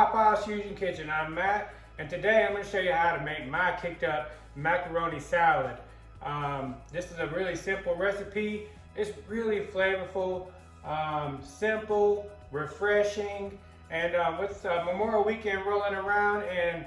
Pawpaw's Fusion Kitchen. I'm Matt, and today I'm going to show you how to make my kicked up macaroni salad. This is a really simple recipe. It's really flavorful, simple, refreshing, and with Memorial Weekend rolling around and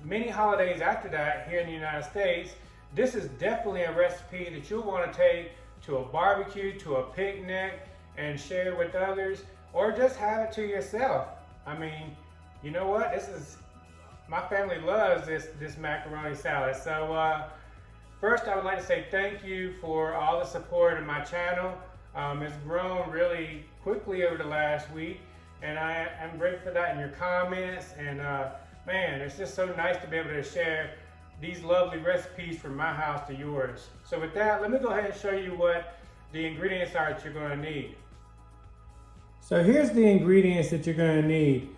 many holidays after that here in the United States, this is definitely a recipe that you'll want to take to a barbecue, to a picnic, and share with others, or just have it to yourself. I mean, you know what? My family loves this macaroni salad. So first, I would like to say thank you for all the support in my channel. It's grown really quickly over the last week, and I'm grateful for that in your comments. And man, it's just so nice to be able to share these lovely recipes from my house to yours. So with that, let me go ahead and show you what the ingredients are that you're going to need. So here's the ingredients that you're going to need.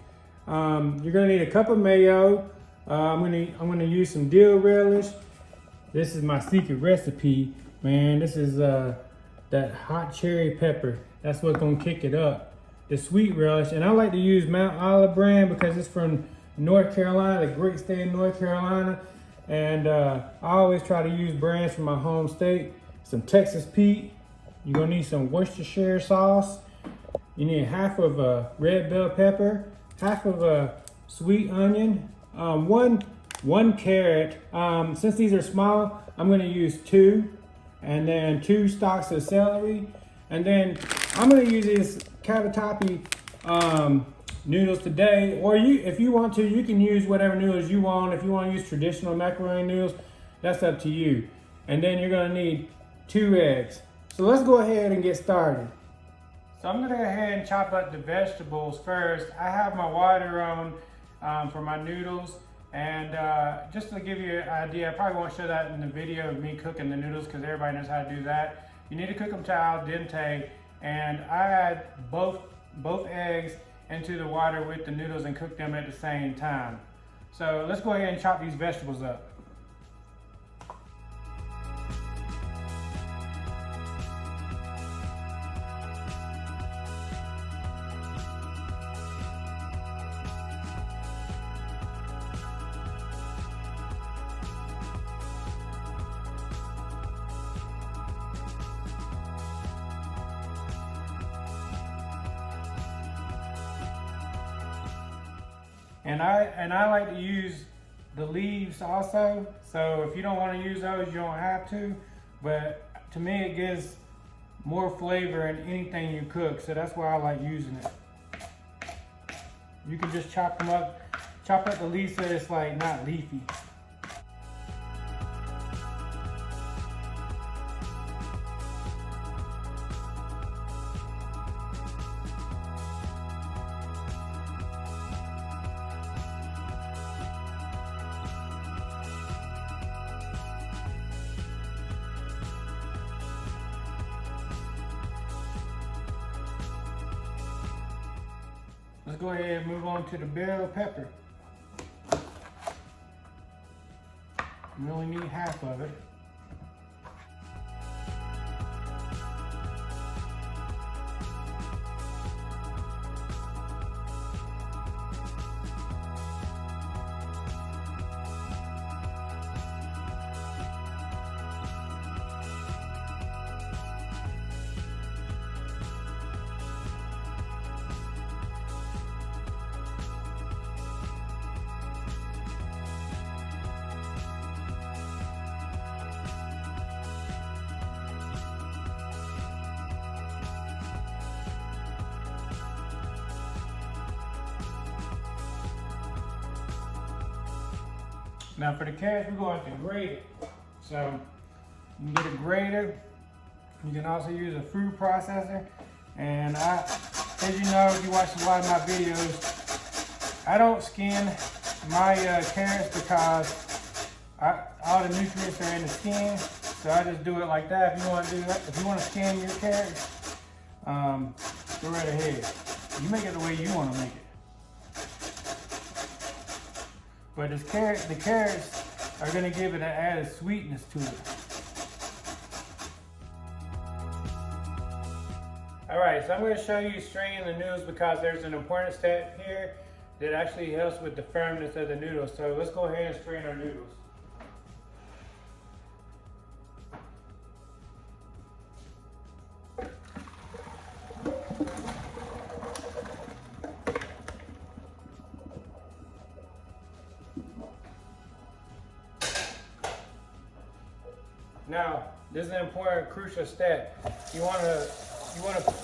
You're going to need a cup of mayo. I'm going to use some dill relish. This is my secret recipe, man. This is that hot cherry pepper. That's what's going to kick it up. The sweet relish, and I like to use Mount Olive brand because it's from North Carolina, the great state of North Carolina. And I always try to use brands from my home state. Some Texas Pete. You're going to need some Worcestershire sauce. You need half of a red bell pepper, half of a sweet onion, one carrot. Since these are small, I'm going to use 2, and then 2 stalks of celery, and then I'm going to use these cavatappi noodles today. Or if you want to, you can use whatever noodles you want. If you want to use traditional macaroni noodles, that's up to you. And then you're going to need 2 eggs. So let's go ahead and get started. So I'm going to go ahead and chop up the vegetables first. I have my water on for my noodles, and just to give you an idea, I probably won't show that in the video of me cooking the noodles because everybody knows how to do that. You need to cook them to al dente, and I add both eggs into the water with the noodles and cook them at the same time. So let's go ahead and chop these vegetables up. And I like to use the leaves also. So if you don't want to use those, you don't have to. But to me, it gives more flavor in anything you cook. So that's why I like using it. You can just chop up the leaves so it's like not leafy. Let's go ahead and move on to the bell pepper. You only need half of it. Now for the carrots, we're going to grate it. So you can get a grater. You can also use a food processor. And as you know, if you watch a lot of my videos, I don't skin my carrots because all the nutrients are in the skin. So I just do it like that. If you want to do that, if you want to skin your carrots, go right ahead. You make it the way you want to make it. But the carrots are going to give it an added sweetness to it. Alright, so I'm going to show you straining the noodles because there's an important step here that actually helps with the firmness of the noodles. So let's go ahead and strain our noodles. Now, this is an important, crucial step. You want to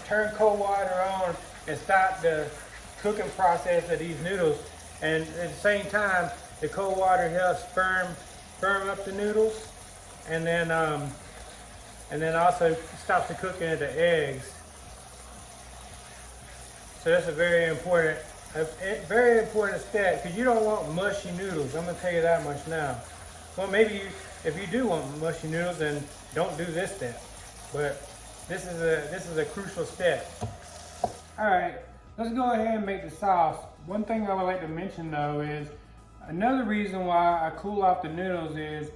turn cold water on and start the cooking process of these noodles. And at the same time, the cold water helps firm up the noodles, and then also stops the cooking of the eggs. So that's a very important step, because you don't want mushy noodles. I'm gonna tell you that much now. Well, maybe if you do want mushy noodles, then don't do this step. But this is a crucial step. All right, let's go ahead and make the sauce. One thing I would like to mention though is another reason why I cool off the noodles is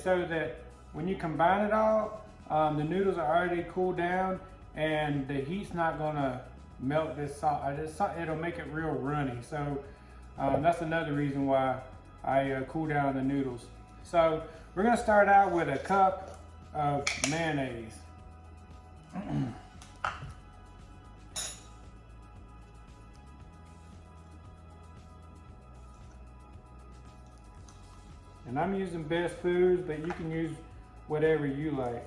so that when you combine it all, the noodles are already cooled down and the heat's not gonna melt this sauce. It'll make it real runny. So that's another reason why I cool down the noodles. So we're gonna start out with a cup of mayonnaise. And I'm using Best Foods, but you can use whatever you like.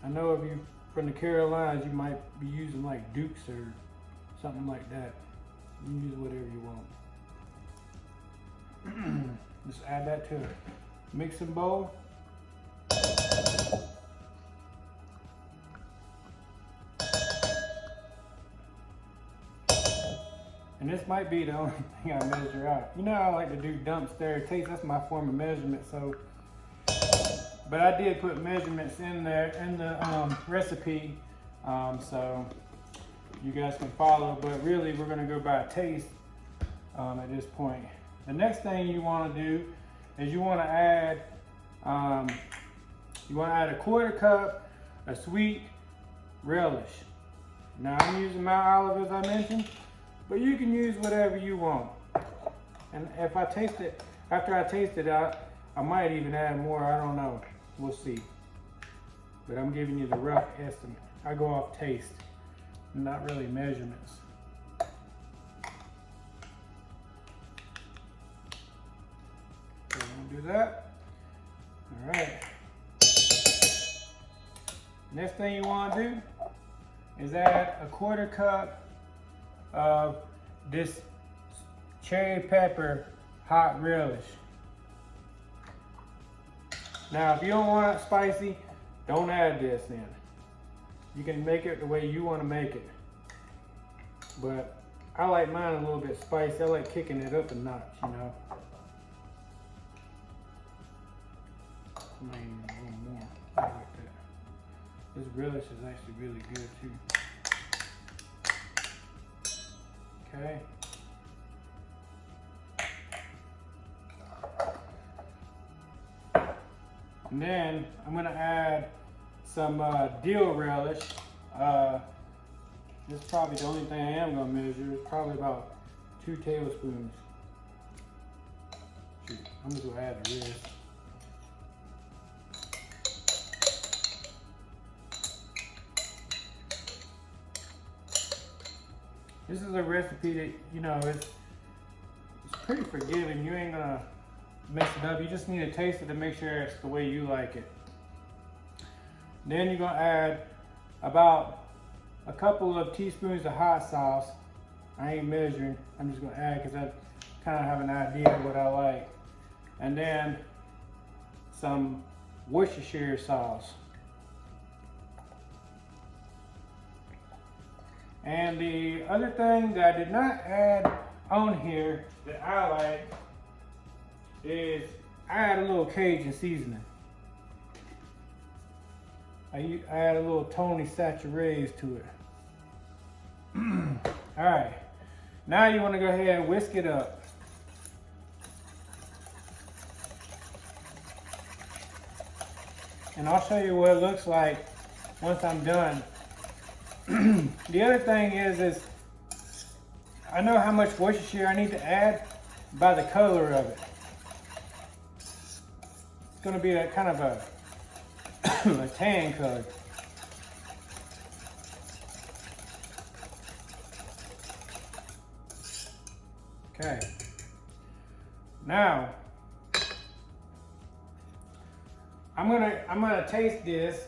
I know if you're from the Carolinas, you might be using like Dukes or something like that. You can use whatever you want. Just add that to a mixing bowl. And this might be the only thing I measure out. You know, I like to do dump, stare, taste. That's my form of measurement. So, but I did put measurements in there in the recipe, so you guys can follow. But really, we're gonna go by taste at this point. The next thing you want to do is you want to add a 1/4 cup of sweet relish. Now I'm using Mount Olive as I mentioned, but you can use whatever you want. And if I taste it, after I taste it, I might even add more. I don't know. We'll see. But I'm giving you the rough estimate. I go off taste, not really measurements. Do that. All right. Next thing you want to do is add a 1/4 cup of this cherry pepper hot relish. Now, if you don't want it spicy, don't add this in. You can make it the way you want to make it. But I like mine a little bit spicy. I like kicking it up a notch, you know. Maybe a little more. I like that. This relish is actually really good too. Okay. And then I'm gonna add some dill relish. This is probably the only thing I am gonna measure. It's probably about 2 tablespoons. Shoot, I'm just gonna add the rest. This is a recipe that, you know, it's pretty forgiving. You ain't gonna mess it up. You just need to taste it to make sure it's the way you like it. Then you're gonna add about a couple of teaspoons of hot sauce. I ain't measuring. I'm just gonna add because I kind of have an idea of what I like. And then some Worcestershire sauce. And the other thing that I did not add on here that I like is I add a little Cajun seasoning. I add a little Tony Saturays to it. All right, now you want to go ahead and whisk it up. And I'll show you what it looks like once I'm done. the other thing is I know how much Worcestershire I need to add by the color of it. It's gonna be a kind of a, a tan color. Okay. Now, I'm gonna taste this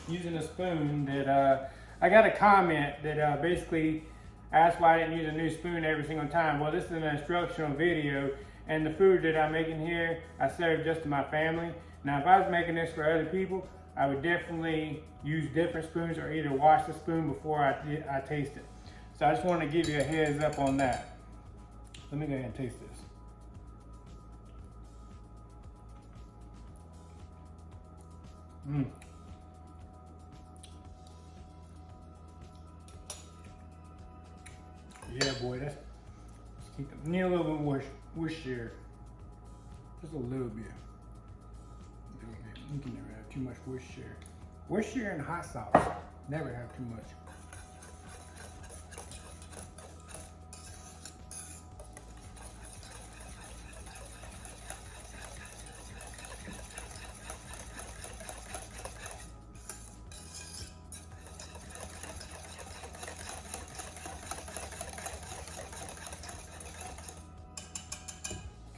using a spoon. That I got a comment that basically asked why I didn't use a new spoon every single time. Well, this is an instructional video, and the food that I'm making here, I serve just to my family. Now, if I was making this for other people, I would definitely use different spoons or either wash the spoon before I taste it. So I just want to give you a heads up on that. Let me go ahead and taste this. Yeah, boy, let's keep it. Need a little bit more Worcestershire. Just a little bit. You can never have too much Worcestershire. Worcestershire and hot sauce. Never have too much.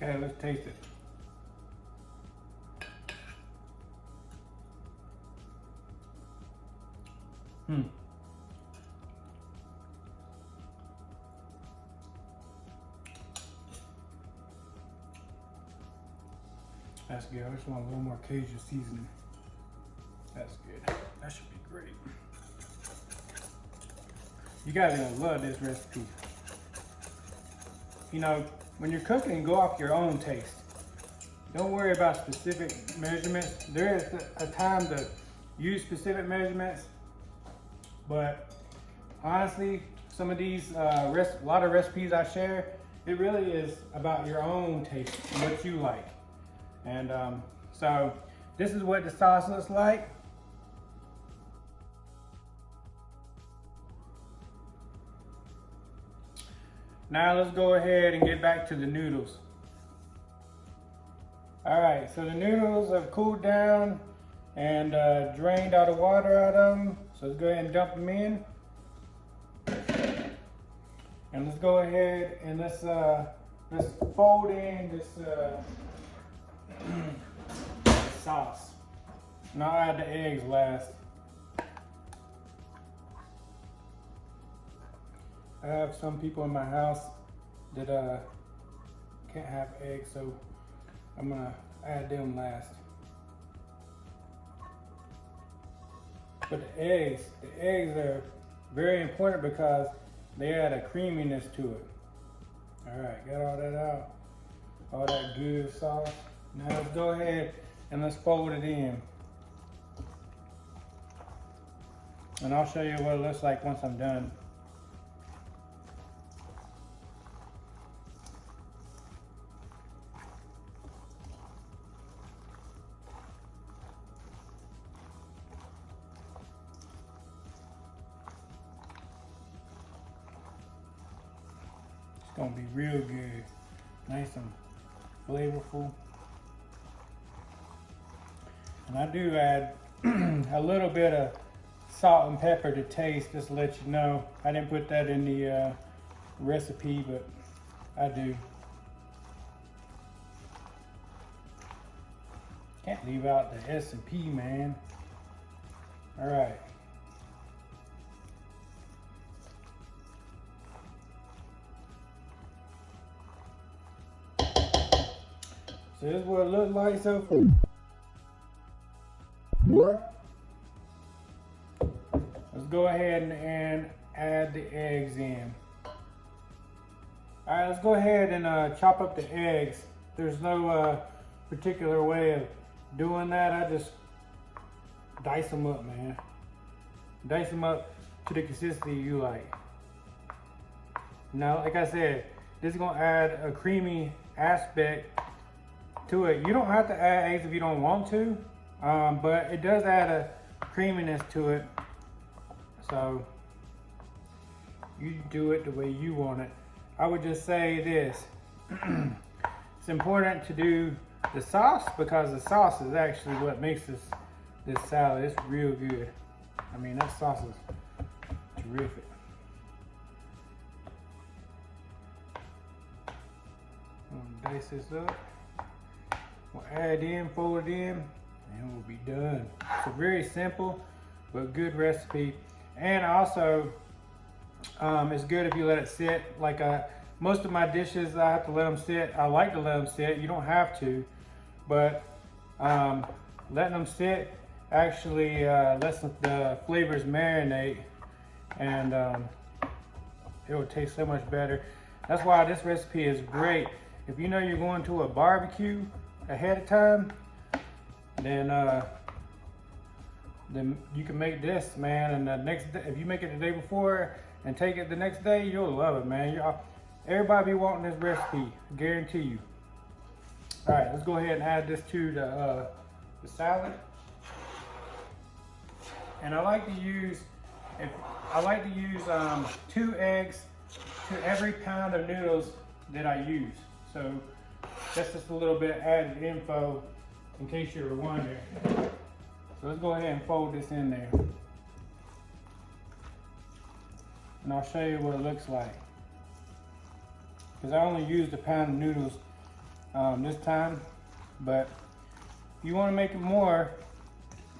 Okay, let's taste it. That's good. I just want a little more Cajun seasoning. That's good. That should be great. You guys are gonna love this recipe. You know, when you're cooking, go off your own taste. Don't worry about specific measurements. There is a time to use specific measurements, but honestly, some of these, a lot of recipes I share, it really is about your own taste, what you like. And so this is what the sauce looks like. Now let's go ahead and get back to the noodles. All right, so the noodles have cooled down and drained all the water out of them. So let's go ahead and dump them in. And let's go ahead and let's fold in this sauce. And I'll add the eggs last. I have some people in my house that can't have eggs, so I'm gonna add them last. But the eggs are very important because they add a creaminess to it. All right, got all that out, all that good sauce. Now let's go ahead and let's fold it in. And I'll show you what it looks like once I'm done. It's gonna be real good, nice and flavorful. And I do add a little bit of salt and pepper to taste, just to let you know. I didn't put that in the recipe, but I do. Can't leave out the S&P, man. All right. So this is what it looks like so far. Let's go ahead and add the eggs in. All right, let's go ahead and chop up the eggs. There's no particular way of doing that. I just dice them up, man. Dice them up to the consistency you like. Now, like I said, this is gonna add a creamy aspect to it. You don't have to add eggs if you don't want to, but it does add a creaminess to it. So you do it the way you want it. I would just say this. It's important to do the sauce because the sauce is actually what makes this salad. It's real good. I mean, that sauce is terrific. I'm gonna dice this up. We'll add in, fold it in, and we'll be done. It's a very simple but good recipe. And also, it's good if you let it sit. Like most of my dishes, I have to let them sit. I like to let them sit. You don't have to, but letting them sit actually lets the flavors marinate, and it will taste so much better. That's why this recipe is great. If you know you're going to a barbecue ahead of time, then you can make this, man. And the next day, if you make it the day before and take it the next day, you'll love it, man. Everybody be wanting this recipe, guarantee you. All right, let's go ahead and add this to the salad. And I like to use 2 eggs to every pound of noodles that I use. So that's just a little bit of added info in case you were wondering. So let's go ahead and fold this in there. And I'll show you what it looks like. Because I only used a pound of noodles this time, but if you want to make it more,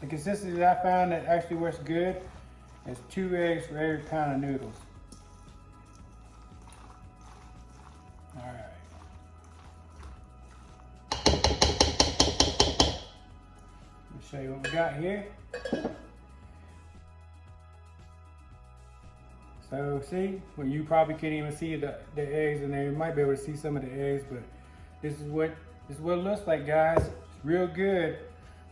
the consistency that I found that actually works good is 2 eggs for every pound of noodles. All right. Let me show you what we got here. So see, well, you probably can't even see the eggs in there. You might be able to see some of the eggs, but this is what it looks like, guys. It's real good.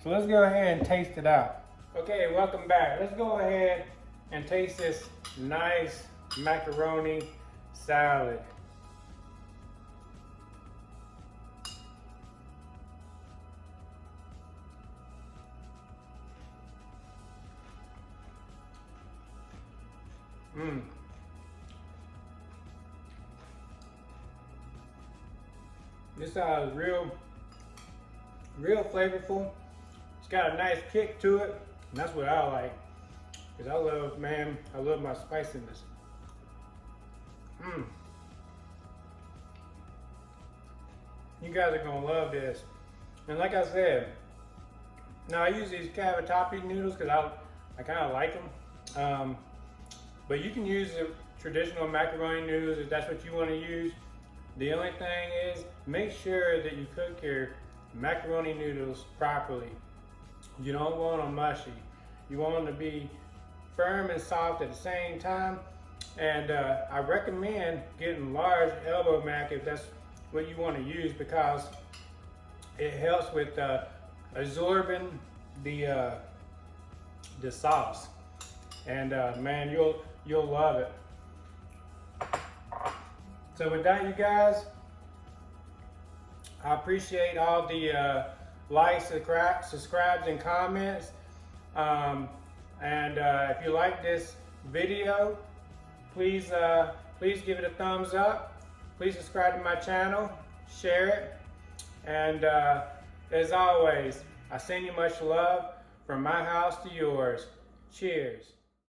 So let's go ahead and taste it out. Okay, welcome back. Let's go ahead and taste this nice macaroni salad. This salad is real flavorful. It's got a nice kick to it, and that's what I like. Because I love my spiciness. You guys are gonna love this. And like I said, now I use these cavatappi noodles because I kind of like them. But you can use the traditional macaroni noodles if that's what you want to use. The only thing is, make sure that you cook your macaroni noodles properly. You don't want them mushy. You want them to be firm and soft at the same time. And I recommend getting large elbow mac if that's what you want to use, because it helps with absorbing the sauce. And man, you'll love it. So with that, you guys, I appreciate all the likes, subscribes, and comments. If you like this video, please give it a thumbs up. Please subscribe to my channel, share it, and as always, I send you much love from my house to yours. Cheers.